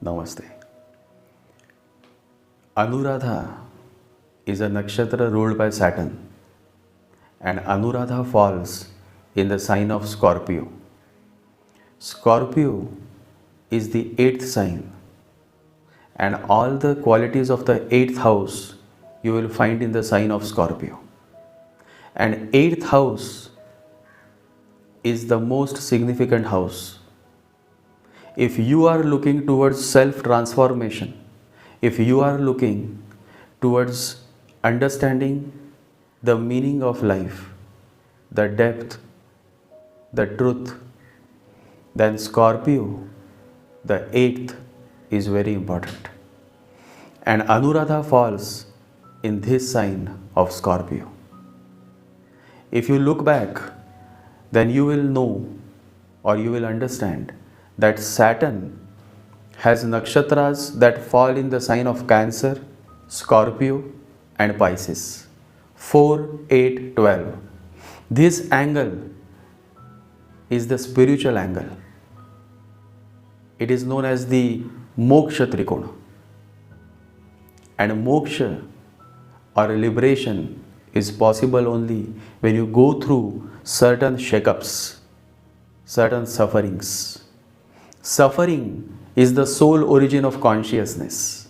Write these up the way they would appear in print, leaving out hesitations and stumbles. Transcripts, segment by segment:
Namaste. Anuradha is a nakshatra ruled by Saturn, and Anuradha falls in the sign of Scorpio. Scorpio is the eighth sign, and all the qualities of the eighth house you will find in the sign of Scorpio. And eighth house is the most significant house. If you are looking towards self transformation, if you are looking towards understanding the meaning of life, the depth, the truth, then Scorpio, the eighth, is very important. And Anuradha falls in this sign of Scorpio. If you look back, then you will know or you will understand that Saturn has nakshatras that fall in the sign of Cancer, Scorpio, and Pisces. 4, 8, 12. This angle is the spiritual angle. It is known as the Moksha Trikona. And moksha or liberation is possible only when you go through certain shakeups, certain sufferings. Suffering is the sole origin of consciousness.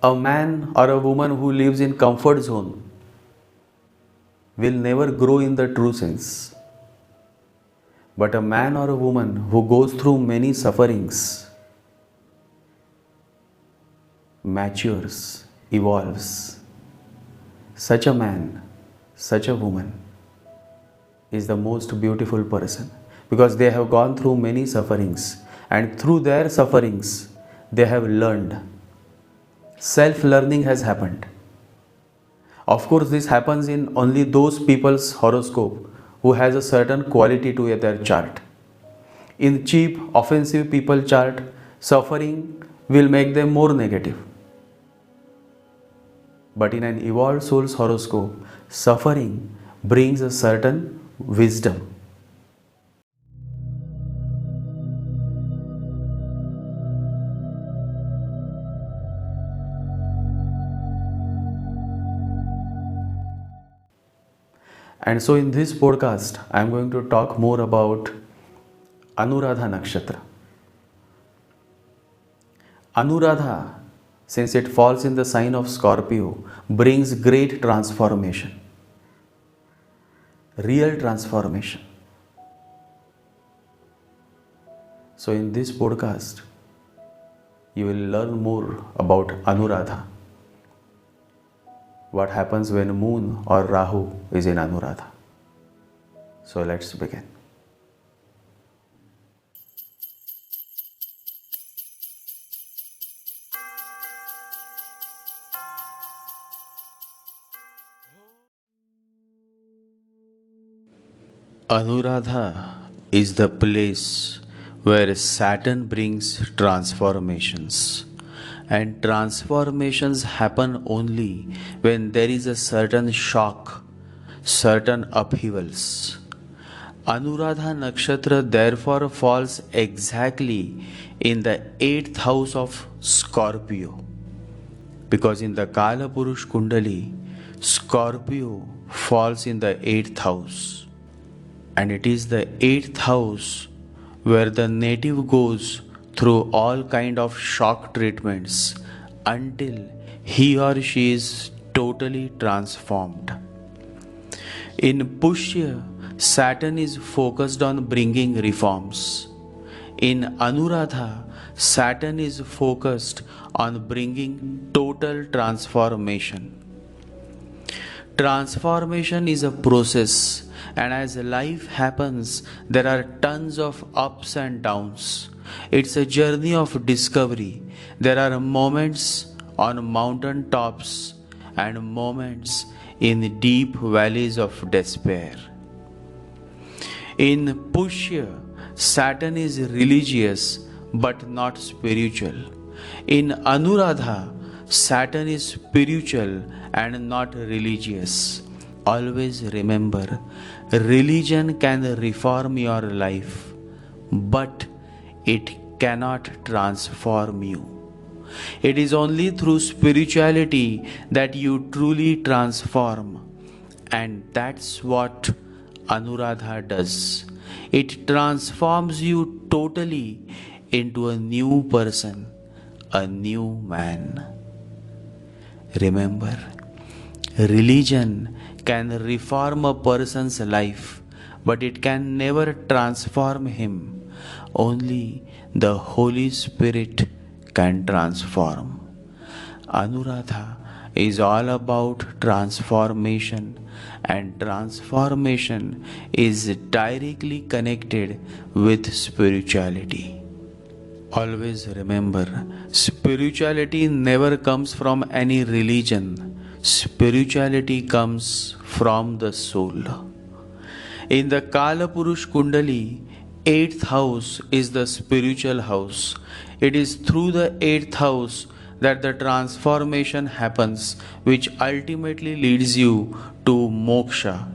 A man or a woman who lives in comfort zone will never grow in the true sense. But a man or a woman who goes through many sufferings matures, evolves. Such a man, such a woman is the most beautiful person because they have gone through many sufferings, and through their sufferings they have learned. Self-learning has happened. Of course, this happens in only those people's horoscope who has a certain quality to their chart. In cheap, offensive people chart, suffering will make them more negative. But in an evolved soul's horoscope, suffering brings a certain wisdom. And so in this podcast, I am going to talk more about Anuradha Nakshatra. Anuradha, since it falls in the sign of Scorpio, brings great transformation, real transformation. So in this podcast, you will learn more about Anuradha. What happens when Moon or Rahu is in Anuradha. So let's begin. Anuradha is the place where Saturn brings transformations. And transformations happen only when there is a certain shock, certain upheavals. Anuradha Nakshatra therefore falls exactly in the 8th house of Scorpio. Because in the Kala Purush Kundali, Scorpio falls in the 8th house. And it is the 8th house where the native goes through all kind of shock treatments until he or she is totally transformed. In Pushya, Saturn is focused on bringing reforms. In Anuradha, Saturn is focused on bringing total transformation. Transformation is a process, and as life happens, there are tons of ups and downs. It's a journey of discovery. There are moments on mountain tops and moments in deep valleys of despair. In Pushya, Saturn is religious but not spiritual. In Anuradha, Saturn is spiritual and not religious. Always remember, religion can reform your life, but it cannot transform you. It is only through spirituality that you truly transform, and that's what Anuradha does. It transforms you totally into a new person, a new man. Remember, religion can reform a person's life, but it can never transform him. Only the Holy Spirit can transform. Anuradha is all about transformation, and transformation is directly connected with spirituality. Always remember, spirituality never comes from any religion. Spirituality comes from the soul. In the Kala Purush Kundali, 8th house is the spiritual house. It is through the 8th house that the transformation happens, which ultimately leads you to moksha,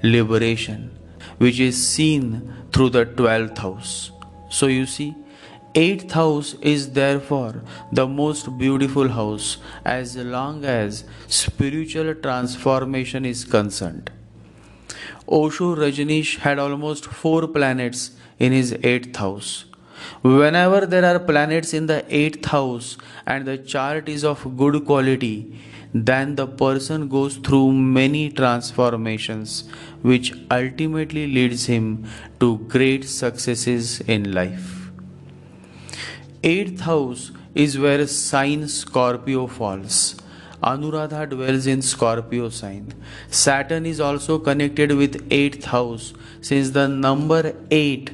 liberation, which is seen through the 12th house. So you see, 8th house is therefore the most beautiful house as long as spiritual transformation is concerned. Osho Rajneesh had almost 4 planets in his 8th house. Whenever there are planets in the 8th house and the chart is of good quality, then the person goes through many transformations, which ultimately leads him to great successes in life. 8th house is where sign Scorpio falls. Anuradha dwells in Scorpio sign. Saturn is also connected with 8th house since the number 8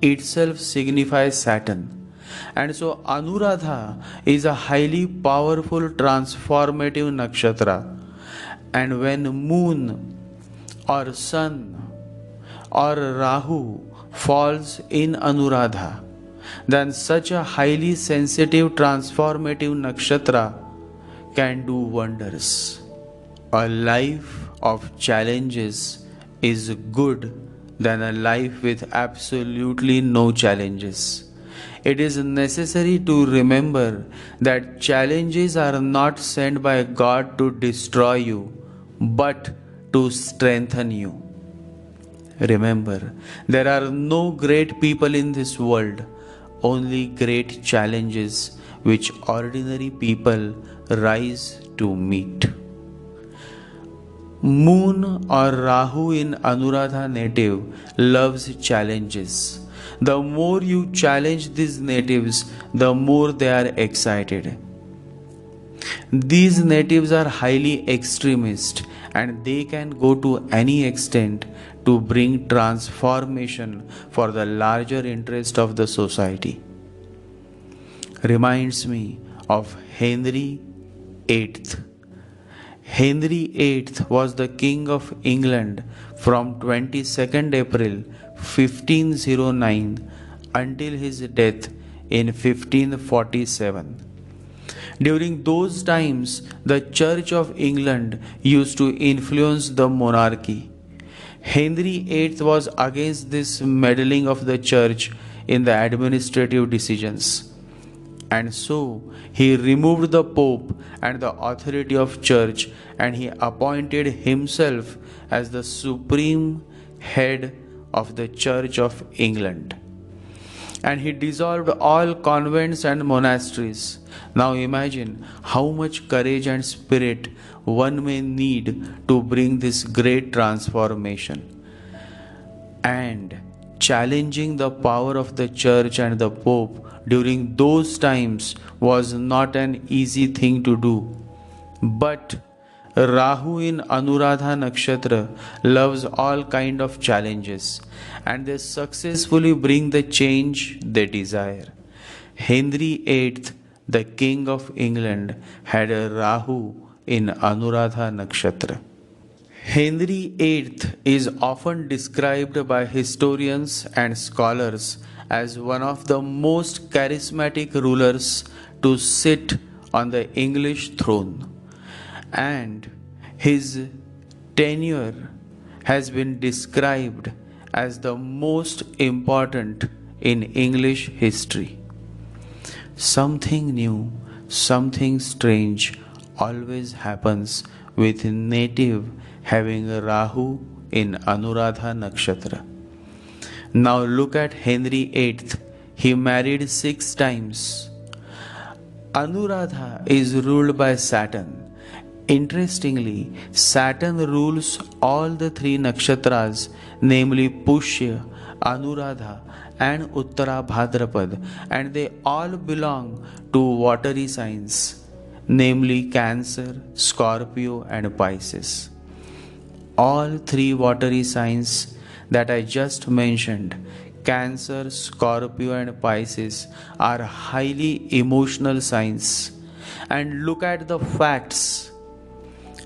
itself signifies Saturn. And so Anuradha is a highly powerful transformative nakshatra. And when moon or sun or Rahu falls in Anuradha, then such a highly sensitive transformative nakshatra can do wonders. A life of challenges is good than a life with absolutely no challenges. It is necessary to remember that challenges are not sent by God to destroy you, but to strengthen you. Remember, there are no great people in this world, only great challenges which ordinary people rise to meet. Moon or Rahu in Anuradha native loves challenges. The more you challenge these natives, the more they are excited. These natives are highly extremist and they can go to any extent to bring transformation for the larger interest of the society. Reminds me of Henry VIII. Henry VIII was the King of England from 22nd April 1509 until his death in 1547. During those times, the Church of England used to influence the monarchy. Henry VIII was against this meddling of the Church in the administrative decisions. And so he removed the Pope and the authority of Church, and he appointed himself as the supreme head of the Church of England. And he dissolved all convents and monasteries. Now imagine how much courage and spirit one may need to bring this great transformation. And challenging the power of the Church and the Pope during those times was not an easy thing to do. But Rahu in Anuradha Nakshatra loves all kind of challenges, and they successfully bring the change they desire. Henry VIII, the King of England, had a Rahu in Anuradha Nakshatra. Henry VIII is often described by historians and scholars as one of the most charismatic rulers to sit on the English throne, and his tenure has been described as the most important in English history. Something new, something strange always happens with a native having a Rahu in Anuradha Nakshatra. Now look at Henry VIII. He married 6 times. Anuradha is ruled by Saturn. Interestingly, Saturn rules all the 3 nakshatras, namely Pushya, Anuradha, and Uttara Bhadrapad, and they all belong to watery signs, namely Cancer, Scorpio, and Pisces. All 3 watery signs that I just mentioned, Cancer, Scorpio, and Pisces, are highly emotional signs. And look at the facts.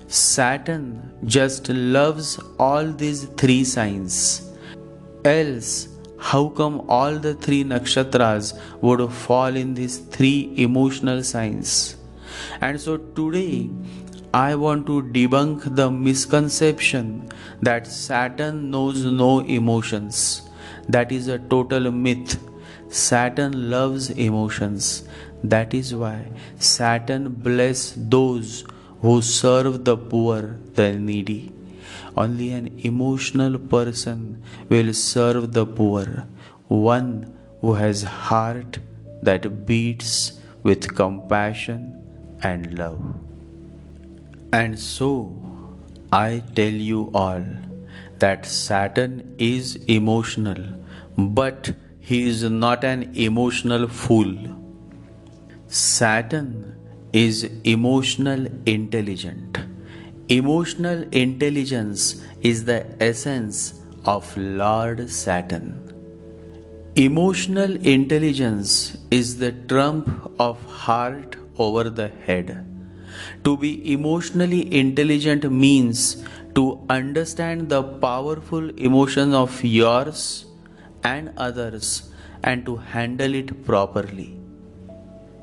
Saturn just loves all these 3 signs. Else, how come all the 3 nakshatras would fall in these 3 emotional signs? And so today, I want to debunk the misconception that Saturn knows no emotions. That is a total myth. Saturn loves emotions. That is why Saturn blesses those who serve the poor, the needy. Only an emotional person will serve the poor, one who has heart that beats with compassion and love. And so, I tell you all that Saturn is emotional, but he is not an emotional fool. Saturn is emotional intelligent. Emotional intelligence is the essence of Lord Saturn. Emotional intelligence is the trump of heart over the head. To be emotionally intelligent means to understand the powerful emotions of yours and others and to handle it properly.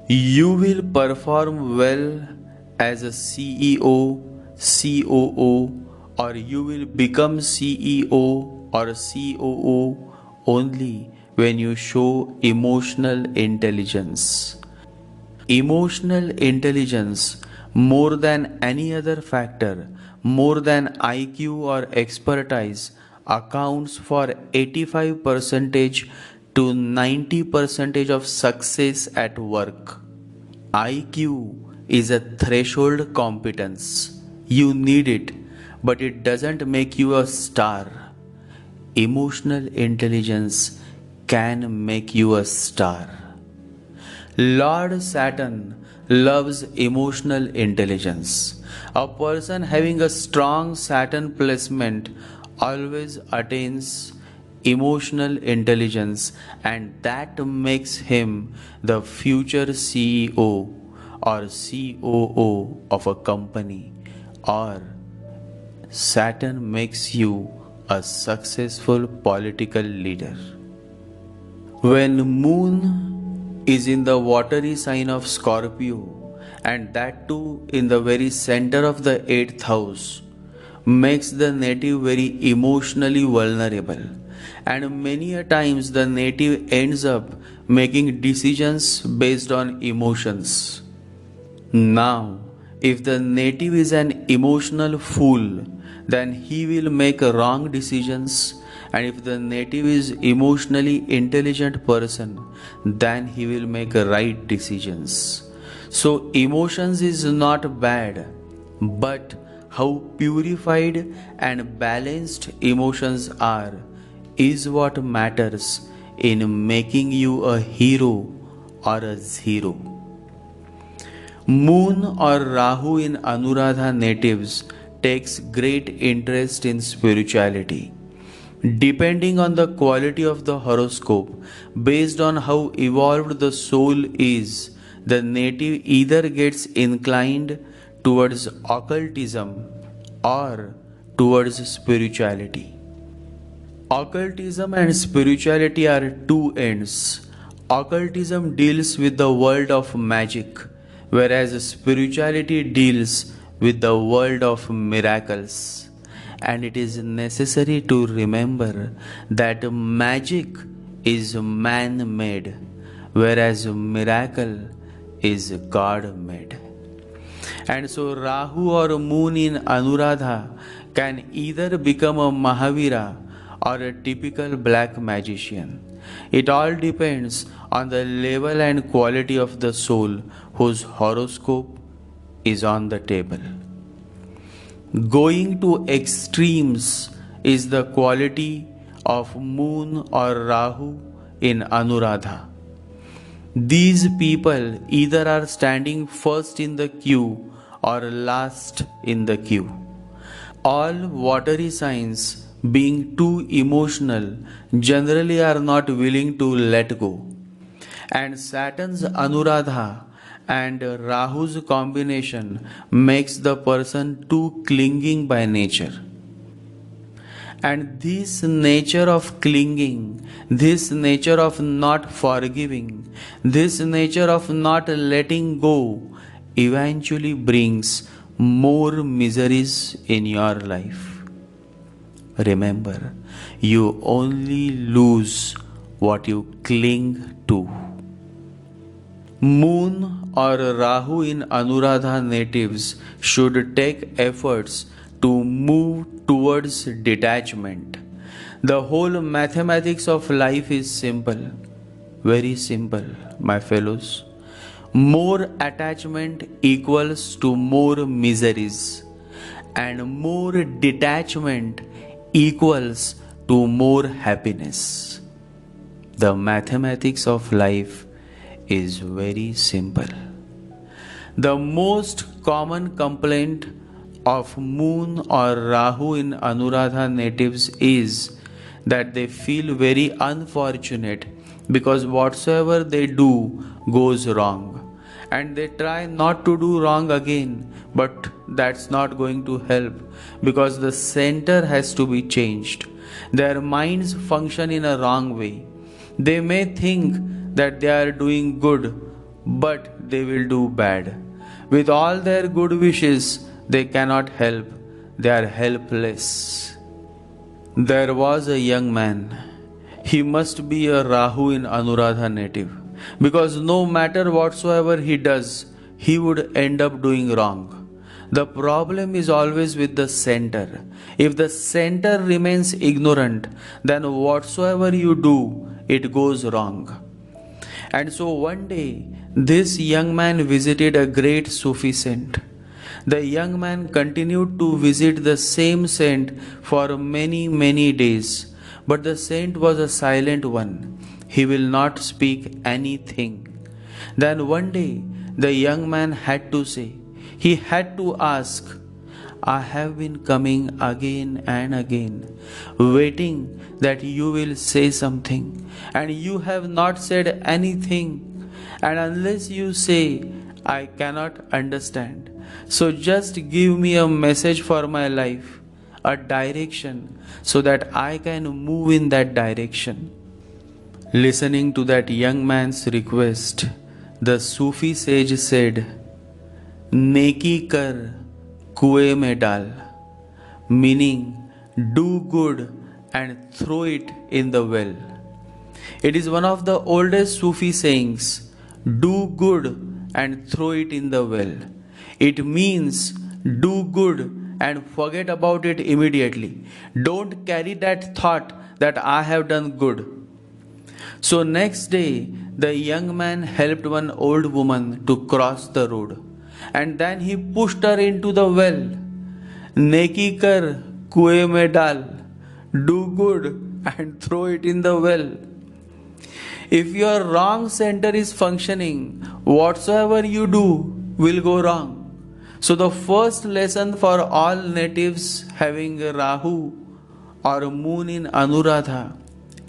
You will perform well as a CEO, COO, or you will become CEO or COO only when you show emotional intelligence. Emotional intelligence, more than any other factor, more than IQ or expertise, accounts for 85% to 90% of success at work. IQ is a threshold competence. You need it, but it doesn't make you a star. Emotional intelligence can make you a star. Lord Saturn loves emotional intelligence. A person having a strong Saturn placement always attains emotional intelligence, and that makes him the future CEO or COO of a company, or Saturn makes you a successful political leader. When moon is in the watery sign of Scorpio, and that too in the very center of the 8th house, makes the native very emotionally vulnerable, and many a times the native ends up making decisions based on emotions. Now, if the native is an emotional fool, then he will make wrong decisions, and if the native is emotionally intelligent person, then he will make right decisions. So emotions is not bad, but how purified and balanced emotions are is what matters in making you a hero or a zero. Moon or Rahu in Anuradha natives takes great interest in spirituality. Depending on the quality of the horoscope, based on how evolved the soul is, the native either gets inclined towards occultism or towards spirituality. Occultism and spirituality are two ends. Occultism deals with the world of magic, whereas spirituality deals with the world of miracles. And it is necessary to remember that magic is man made, whereas miracle is God made. And so Rahu or moon in Anuradha can either become a Mahavira or a typical black magician. It all depends on the level and quality of the soul whose horoscope is on the table. Going to extremes is the quality of moon or Rahu in Anuradha. These people either are standing first in the queue or last in the queue. All watery signs, being too emotional, generally are not willing to let go. And Saturn's Anuradha and Rahu's combination makes the person too clinging by nature. And this nature of clinging, this nature of not forgiving, this nature of not letting go eventually brings more miseries in your life. Remember, you only lose what you cling to. Moon or Rahu in Anuradha natives should take efforts to move towards detachment. The whole mathematics of life is simple, very simple, my fellows. More attachment equals to more miseries, and more detachment equals to more happiness. The mathematics of life is very simple. The most common complaint of moon or Rahu in Anuradha natives is that they feel very unfortunate because whatsoever they do goes wrong, and they try not to do wrong again, but that's not going to help because the center has to be changed. Their minds function in a wrong way. They may think that they are doing good, but they will do bad. With all their good wishes, they cannot help. They are helpless. There was a young man. He must be a Rahu in Anuradha native, because no matter whatsoever he does, he would end up doing wrong. The problem is always with the center. If the center remains ignorant, then whatsoever you do, it goes wrong. And so one day, this young man visited a great Sufi saint. The young man continued to visit the same saint for many days, but the saint was a silent one. He will not speak anything. Then one day, the young man had to say, he had to ask, I have been coming again and again, waiting that you will say something, and you have not said anything. And unless you say, I cannot understand. So just give me a message for my life, a direction, so that I can move in that direction. Listening to that young man's request, the Sufi sage said, Neki kar kuएं में डाल, meaning do good and throw it in the well. It is one of the oldest Sufi sayings, do good and throw it in the well. It means do good and forget about it immediately. Don't carry that thought that I have done good. So next day, the young man helped one old woman to cross the road, and then he pushed her into the well. Neki kar kuएं में डाल, do good and throw it in the well. If your wrong center is functioning, whatsoever you do will go wrong. So the first lesson for all natives having a Rahu or a moon in Anuradha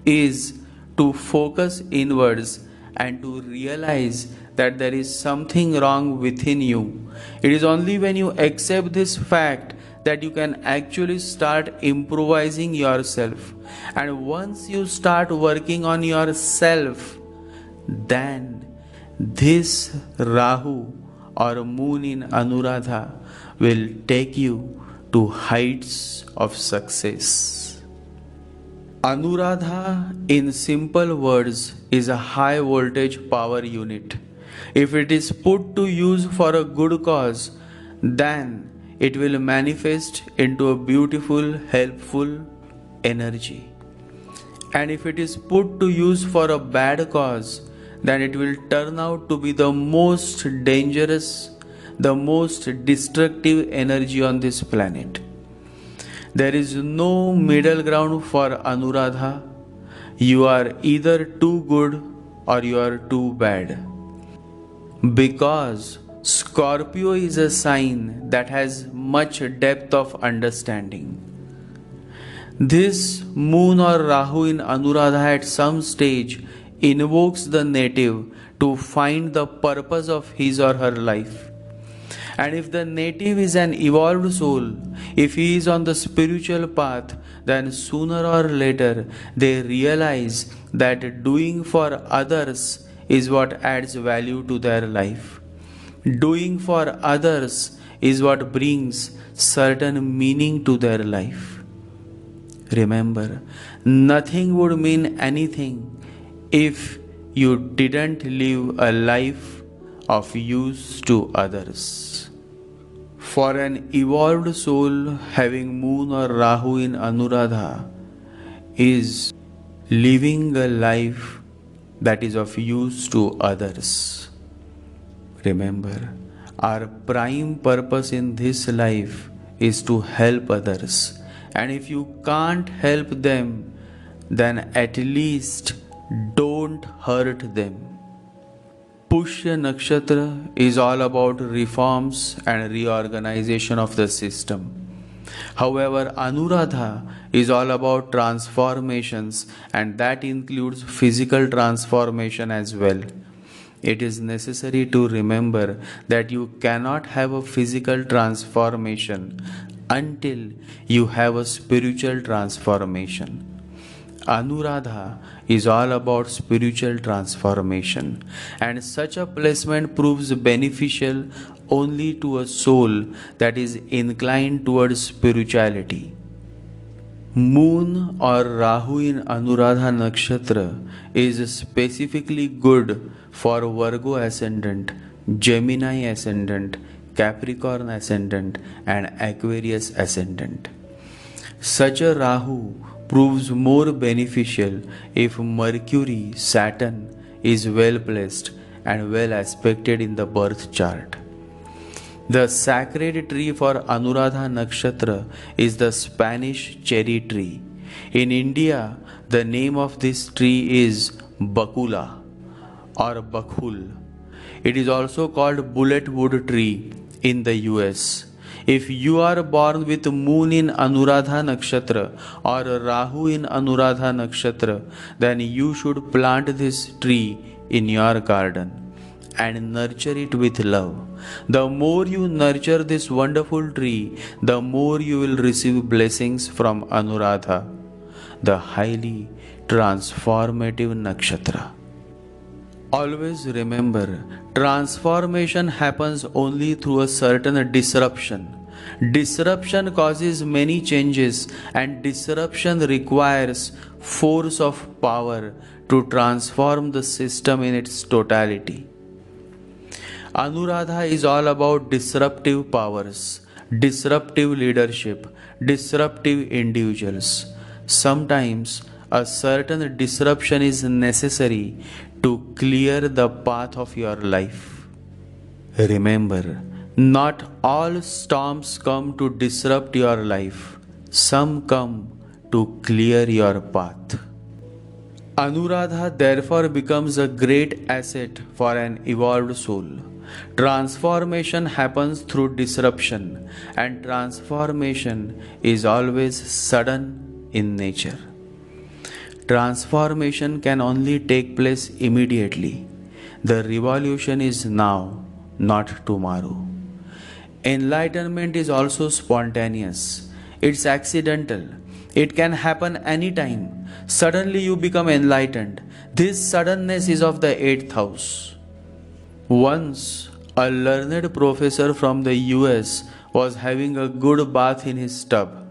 is to focus inwards and to realize that there is something wrong within you. It is only when you accept this fact that you can actually start improvising yourself. And once you start working on yourself, then this Rahu or moon in Anuradha will take you to heights of success. Anuradha, in simple words, is a high voltage power unit. If it is put to use for a good cause, then it will manifest into a beautiful, helpful energy. And if it is put to use for a bad cause, then it will turn out to be the most dangerous, the most destructive energy on this planet. There is no middle ground for Anuradha. You are either too good or you are too bad. Because Scorpio is a sign that has much depth of understanding. This moon or Rahu in Anuradha at some stage invokes the native to find the purpose of his or her life. And if the native is an evolved soul, if he is on the spiritual path, then sooner or later they realize that doing for others is what adds value to their life. Doing for others is what brings certain meaning to their life. Remember, nothing would mean anything if you didn't live a life of use to others. For an evolved soul, having moon or Rahu in Anuradha is living a life that is of use to others. Remember, our prime purpose in this life is to help others. And if you can't help them, then at least don't hurt them. Pushya Nakshatra is all about reforms and reorganization of the system. However, Anuradha is all about transformations, and that includes physical transformation as well. It is necessary to remember that you cannot have a physical transformation until you have a spiritual transformation. Anuradha is all about spiritual transformation, and such a placement proves beneficial only to a soul that is inclined towards spirituality. Moon or Rahu in Anuradha Nakshatra is specifically good for Virgo ascendant, Gemini ascendant, Capricorn ascendant, and Aquarius ascendant. Such a Rahu proves more beneficial if Mercury, Saturn is well placed and well aspected in the birth chart. The sacred tree for Anuradha Nakshatra is the Spanish cherry tree. In India, the name of this tree is Bakula or Bakhul. It is also called bullet wood tree in the US. If you are born with moon in Anuradha Nakshatra or Rahu in Anuradha Nakshatra, then you should plant this tree in your garden and nurture it with love. The more you nurture this wonderful tree, the more you will receive blessings from Anuradha, the highly transformative nakshatra. Always remember, transformation happens only through a certain disruption. Disruption causes many changes, and disruption requires force of power to transform the system in its totality. Anuradha is all about disruptive powers, disruptive leadership, disruptive individuals. Sometimes a certain disruption is necessary to clear the path of your life. Remember, not all storms come to disrupt your life. Some come to clear your path. Anuradha therefore becomes a great asset for an evolved soul. Transformation happens through disruption, and transformation is always sudden in nature. Transformation can only take place immediately. The revolution is now, not tomorrow. Enlightenment is also spontaneous. It's accidental. It can happen anytime. Suddenly you become enlightened. This suddenness is of the 8th house. Once, a learned professor from the US was having a good bath in his tub,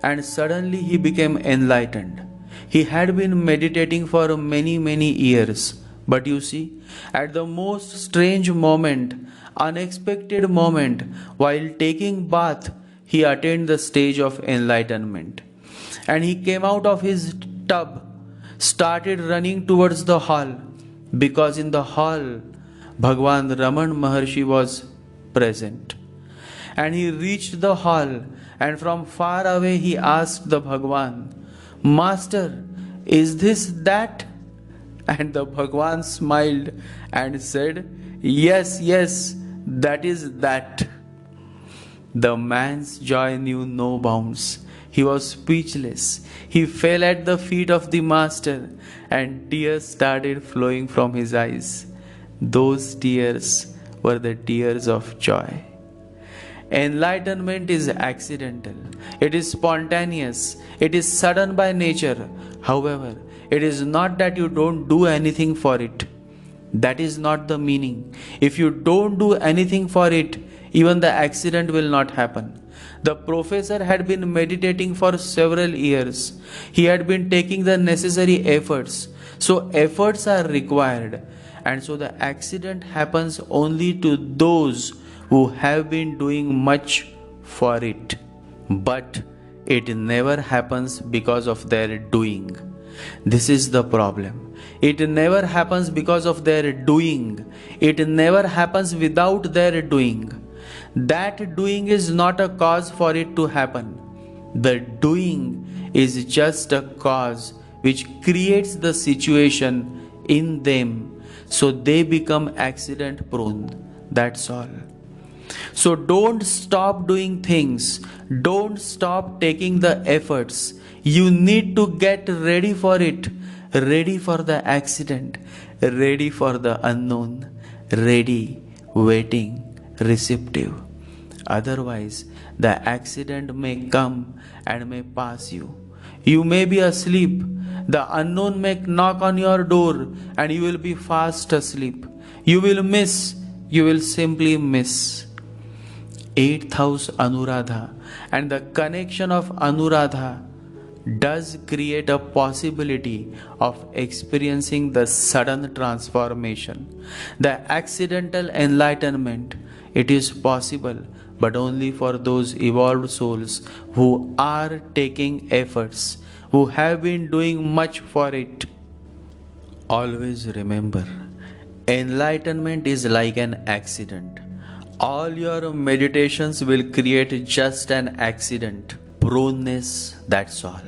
and suddenly he became enlightened. He had been meditating for many years, but you see, at the most strange moment, unexpected moment, while taking bath, he attained the stage of enlightenment. And he came out of his tub, started running towards the hall, because in the hall, Bhagwan Raman Maharshi was present. And he reached the hall, and from far away he asked the Bhagwan, Master, is this that? And the Bhagwan smiled and said, Yes, that is that. The man's joy knew no bounds. He was speechless. He fell at the feet of the Master, and tears started flowing from his eyes. Those tears were the tears of joy. Enlightenment is accidental. It is spontaneous. It is sudden by nature. However, it is not that you don't do anything for it. That is not the meaning. If you don't do anything for it, even the accident will not happen. The professor had been meditating for several years. He had been taking the necessary efforts. So efforts are required. And so the accident happens only to those who have been doing much for it. But it never happens because of their doing. This is the problem. It never happens because of their doing. It never happens without their doing. That doing is not a cause for it to happen. The doing is just a cause which creates the situation in them, so they become accident prone. That's all. So don't stop doing things. Don't stop taking the efforts. You need to get ready for it. Ready for the accident. Ready for the unknown. Ready, waiting, receptive. Otherwise, the accident may come and may pass you. You may be asleep. The unknown may knock on your door and you will be fast asleep. You will miss. You will simply miss. 8th house Anuradha, and the connection of Anuradha does create a possibility of experiencing the sudden transformation, the accidental enlightenment. It is possible, but only for those evolved souls who are taking efforts, who have been doing much for it. Always remember, enlightenment is like an accident. All your meditations will create just an accident, proneness, that's all.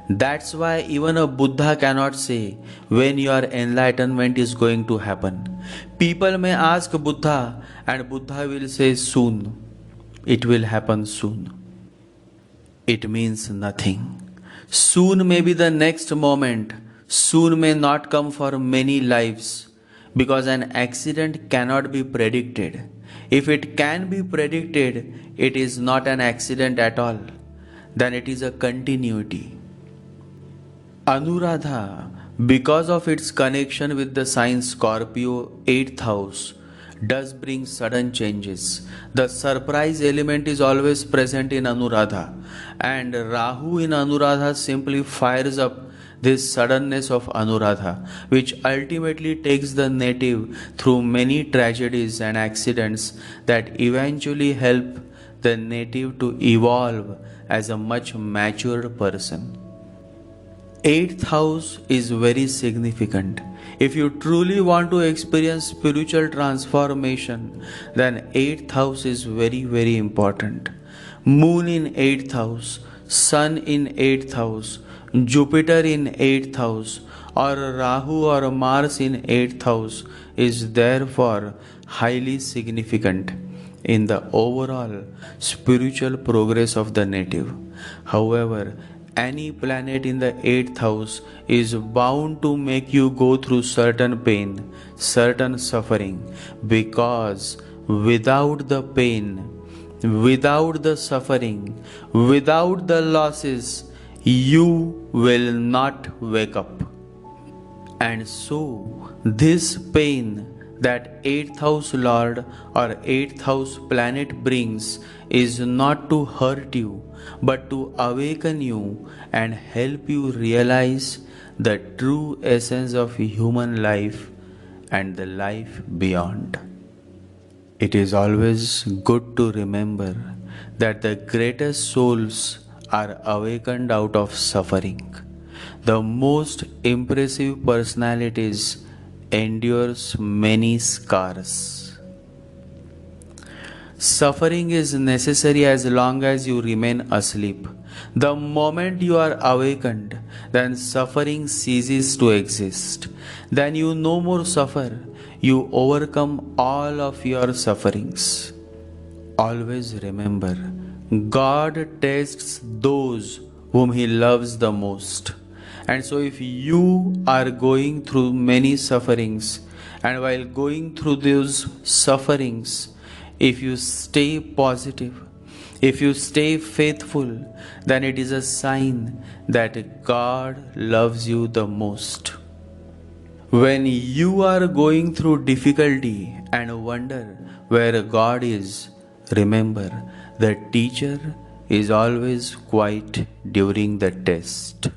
That's why even a Buddha cannot say when your enlightenment is going to happen. People may ask Buddha, and Buddha will say soon. It will happen soon. It means nothing. Soon may be the next moment. Soon may not come for many lives, because an accident cannot be predicted. If it can be predicted, it is not an accident at all. Then it is a continuity. Anuradha, because of its connection with the sign Scorpio 8th house, does bring sudden changes. The surprise element is always present in Anuradha, and Rahu in Anuradha simply fires up this suddenness of Anuradha, which ultimately takes the native through many tragedies and accidents that eventually help the native to evolve as a much matured person. 8th house is very significant. If you truly want to experience spiritual transformation, then 8th house is very important. Moon in 8th house, Sun in 8th house, Jupiter in 8th house, or Rahu or Mars in 8th house is therefore highly significant in the overall spiritual progress of the native. However, any planet in the 8th house is bound to make you go through certain pain, certain suffering, because without the pain, without the suffering, without the losses, you will not wake up. And so, this pain that 8th house lord or 8th house planet brings is not to hurt you, but to awaken you and help you realize the true essence of human life and the life beyond. It is always good to remember that the greatest souls are awakened out of suffering. The most impressive personalities endures many scars. Suffering is necessary as long as you remain asleep. The moment you are awakened, then suffering ceases to exist. Then you no more suffer. You overcome all of your sufferings. Always remember, God tests those whom He loves the most. And so, if you are going through many sufferings, and while going through those sufferings, if you stay positive, if you stay faithful, then it is a sign that God loves you the most. When you are going through difficulty and wonder where God is, remember the teacher is always quiet during the test.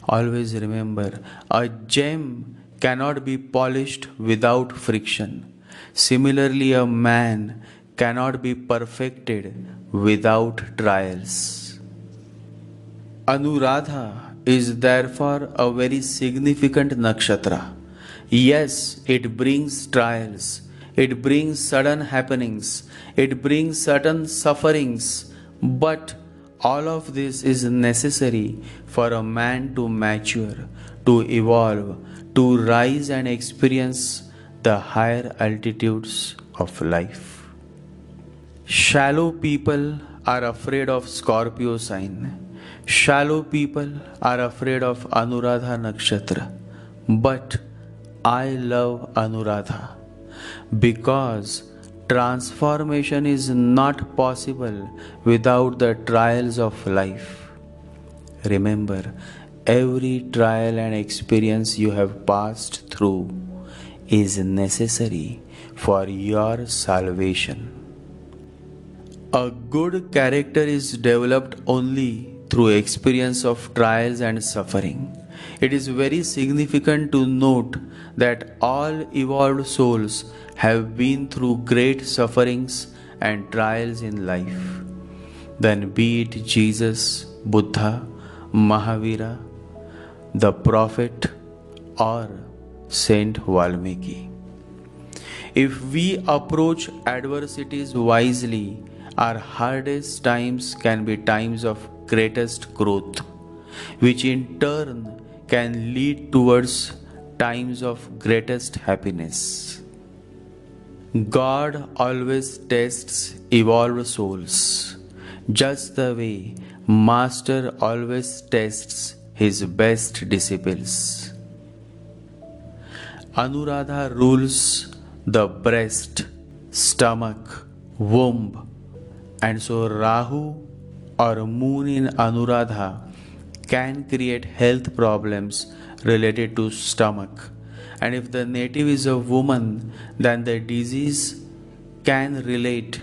Always remember, a gem cannot be polished without friction. Similarly, a man cannot be perfected without trials. Anuradha is therefore a very significant nakshatra. Yes, it brings trials, it brings sudden happenings, it brings certain sufferings, but all of this is necessary for a man to mature, to evolve, to rise and experience the higher altitudes of life. Shallow people are afraid of Scorpio sign. Shallow people are afraid of Anuradha Nakshatra. But I love Anuradha because transformation is not possible without the trials of life. Remember, every trial and experience you have passed through is necessary for your salvation. A good character is developed only through experience of trials and suffering. It is very significant to note that all evolved souls have been through great sufferings and trials in life. Then be it Jesus, Buddha, Mahavira, the prophet, or Saint Valmiki. If we approach adversities wisely, our hardest times can be times of greatest growth, which in turn can lead towards times of greatest happiness. God always tests evolved souls, just the way Master always tests his best disciples. Anuradha rules the breast, stomach, womb, and so Rahu or moon in Anuradha can create health problems related to stomach. And if the native is a woman, then the disease can relate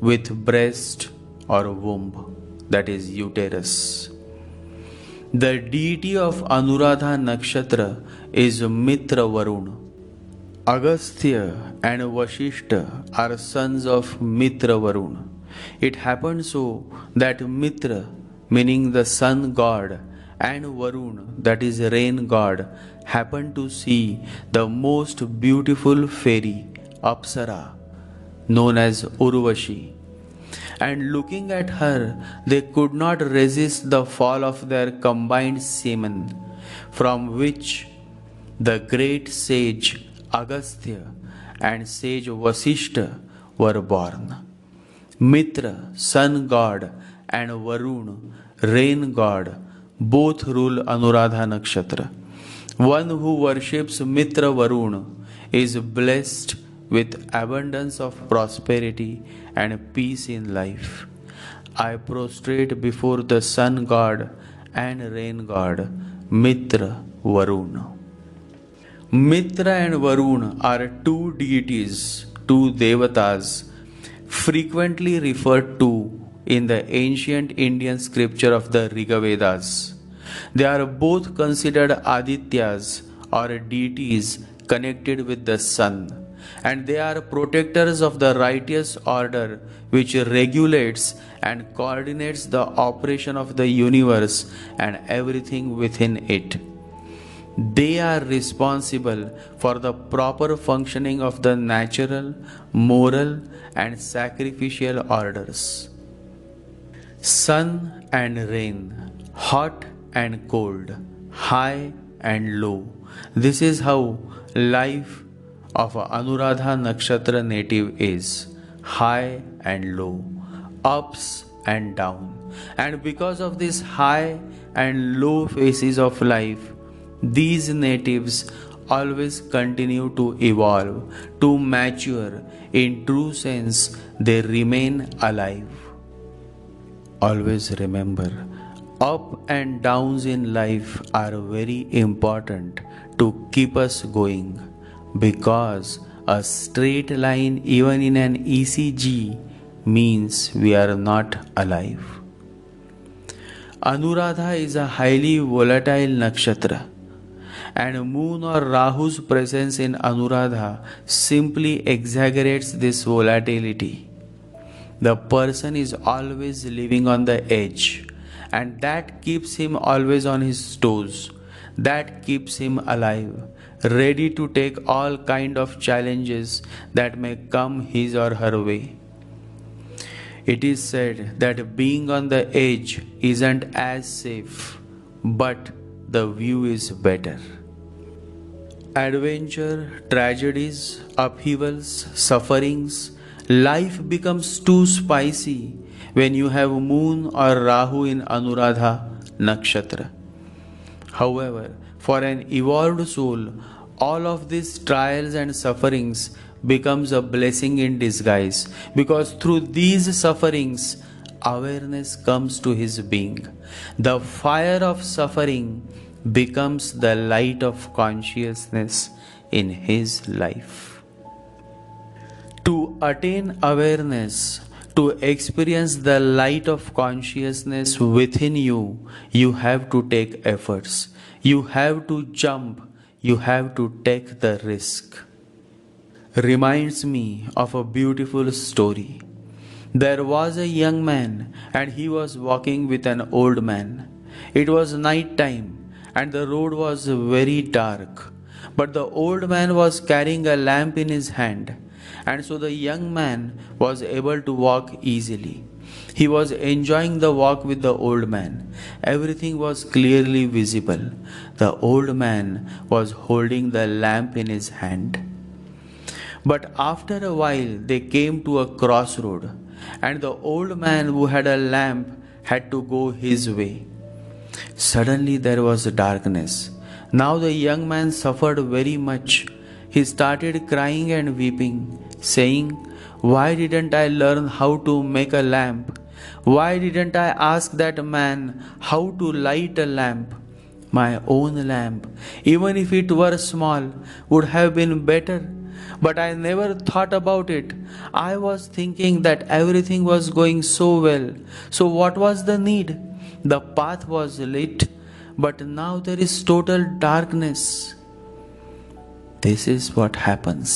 with breast or womb, that is uterus. The deity of Anuradha Nakshatra is Mitra Varun. Agastya and Vashishta are sons of Mitra Varun. It happened so that Mitra, meaning the sun god, and Varun, that is rain god, happened to see the most beautiful fairy, Apsara, known as Urvashi. And looking at her, they could not resist the fall of their combined semen, from which the great sage Agastya and sage Vasishta were born. Mitra, sun god, and Varun, rain god, both rule Anuradha Nakshatra. One who worships Mitra Varun is blessed with abundance of prosperity and peace in life. I prostrate before the sun god and rain god, Mitra Varuna. Mitra and Varun are two deities, two devatas, frequently referred to in the ancient Indian scripture of the Riga Vedas. They are both considered Adityas or deities connected with the sun, and they are protectors of the righteous order which regulates and coordinates the operation of the universe and everything within it. They are responsible for the proper functioning of the natural, moral, and sacrificial orders. Sun and rain, hot and cold, high and low. This is how life of a Anuradha Nakshatra native is, high and low, ups and down. And because of these high and low phases of life, these natives always continue to evolve, to mature. In true sense, they remain alive. Always remember, up and downs in life are very important to keep us going, because a straight line even in an ECG means we are not alive. Anuradha is a highly volatile nakshatra, and Moon or Rahu's presence in Anuradha simply exaggerates this volatility. The person is always living on the edge, and that keeps him always on his toes. That keeps him alive, ready to take all kind of challenges that may come his or her way. It is said that being on the edge isn't as safe, but the view is better. Adventure, tragedies, upheavals, sufferings, life becomes too spicy when you have Moon or Rahu in Anuradha Nakshatra. However, for an evolved soul, all of these trials and sufferings becomes a blessing in disguise, because through these sufferings, awareness comes to his being. The fire of suffering becomes the light of consciousness in his life. To attain awareness, to experience the light of consciousness within you, you have to take efforts. You have to jump. You have to take the risk. Reminds me of a beautiful story. There was a young man, and he was walking with an old man. It was night time, and the road was very dark. But the old man was carrying a lamp in his hand, and so the young man was able to walk easily. He was enjoying the walk with the old man. Everything was clearly visible. The old man was holding the lamp in his hand. But after a while they came to a crossroad, and the old man who had a lamp had to go his way. Suddenly there was darkness. Now the young man suffered very much. He started crying and weeping, saying, "Why didn't I learn how to make a lamp? Why didn't I ask that man how to light a lamp? My own lamp, even if it were small, would have been better. But I never thought about it. I was thinking that everything was going so well. So what was the need? The path was lit, but now there is total darkness." This is what happens.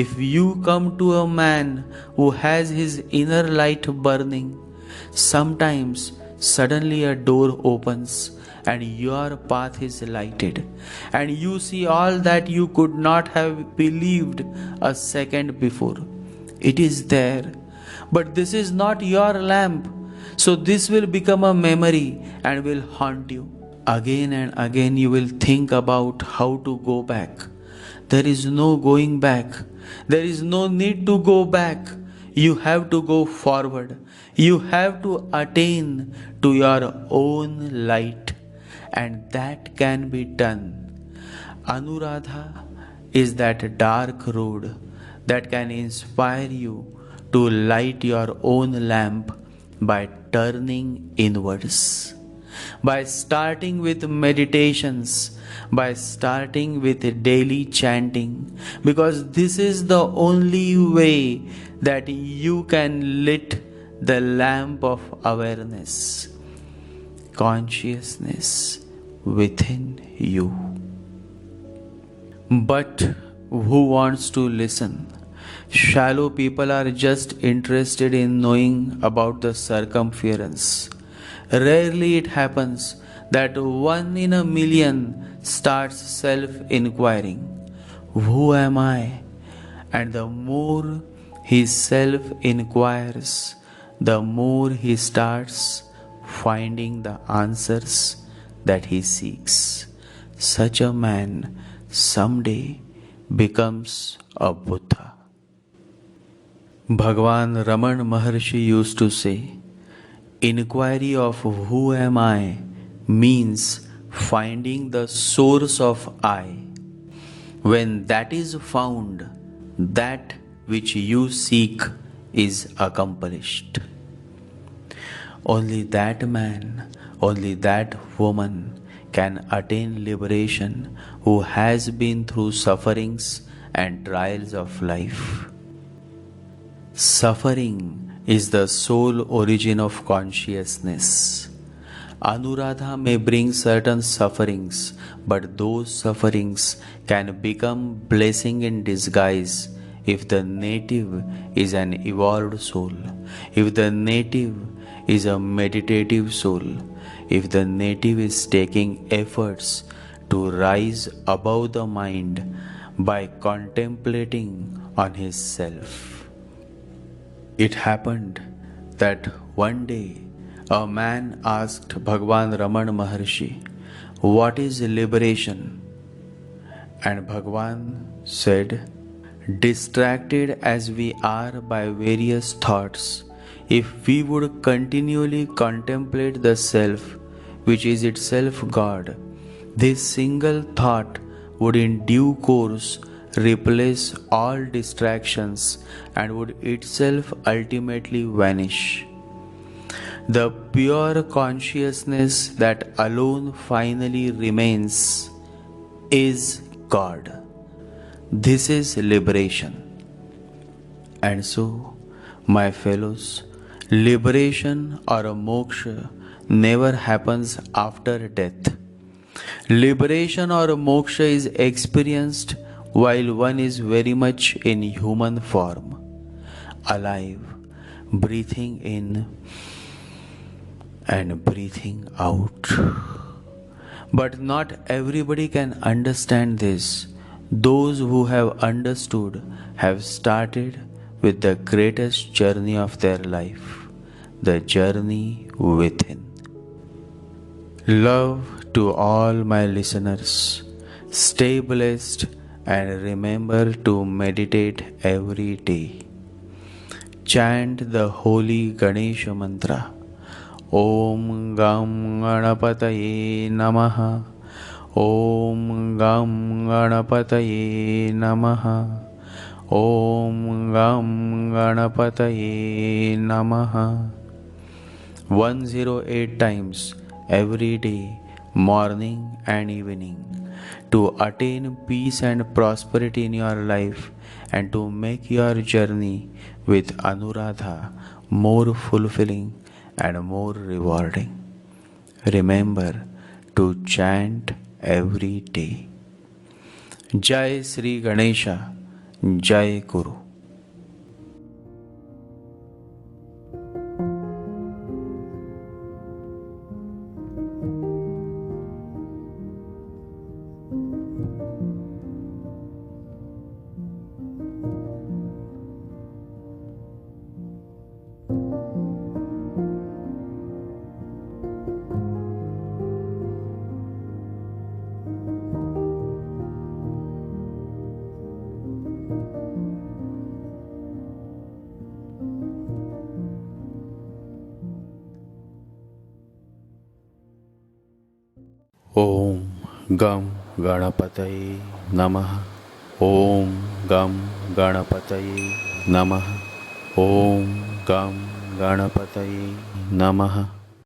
If you come to a man who has his inner light burning, sometimes suddenly a door opens and your path is lighted, and you see all that you could not have believed a second before. It is there, but this is not your lamp, so this will become a memory and will haunt you. Again and again you will think about how to go back. There is no going back. There is no need to go back. You have to go forward. You have to attain to your own light, and that can be done. Anuradha is that dark road, that can inspire you to light your own lamp by turning inwards. By starting with meditations, by starting with daily chanting, because this is the only way that you can lit the lamp of awareness, consciousness within you. But who wants to listen? Shallow people are just interested in knowing about the circumference. Rarely it happens that one in a million starts self inquiring, who am I? And the more he self inquires, the more he starts finding the answers that he seeks. Such a man someday becomes a Buddha. Bhagwan Raman Maharshi used to say, inquiry of who am I means finding the source of I. When that is found, that which you seek is accomplished. Only that man, only that woman can attain liberation who has been through sufferings and trials of life. Suffering is the sole origin of consciousness. Anuradha may bring certain sufferings, but those sufferings can become blessing in disguise if the native is an evolved soul, if the native is a meditative soul, if the native is taking efforts to rise above the mind by contemplating on his self. It happened that one day a man asked Bhagwan Raman Maharshi, what is liberation? And Bhagwan said, distracted as we are by various thoughts, if we would continually contemplate the self, which is itself God, this single thought would in due course replace all distractions and would itself ultimately vanish. The pure consciousness that alone finally remains is God. This is liberation. And so, my fellows, liberation or a moksha never happens after death. Liberation or moksha is experienced while one is very much in human form, alive, breathing in and breathing out. But not everybody can understand this. Those who have understood have started with the greatest journey of their life, the journey within. Love to all my listeners. Stay blessed and remember to meditate every day. Chant the holy Ganesha mantra. Om Gam Ganapataye Namaha. Om Gam Ganapataye Namaha. Om Gam Ganapataye Namaha. 108 times every day, morning and evening, to attain peace and prosperity in your life and to make your journey with Anuradha more fulfilling and more rewarding. Remember to chant every day. Jai Sri Ganesha, Jai Guru. Om Gam Ganapataye Namaha. Om गं गणपतये नमः। ॐ गं गणपतये नमः।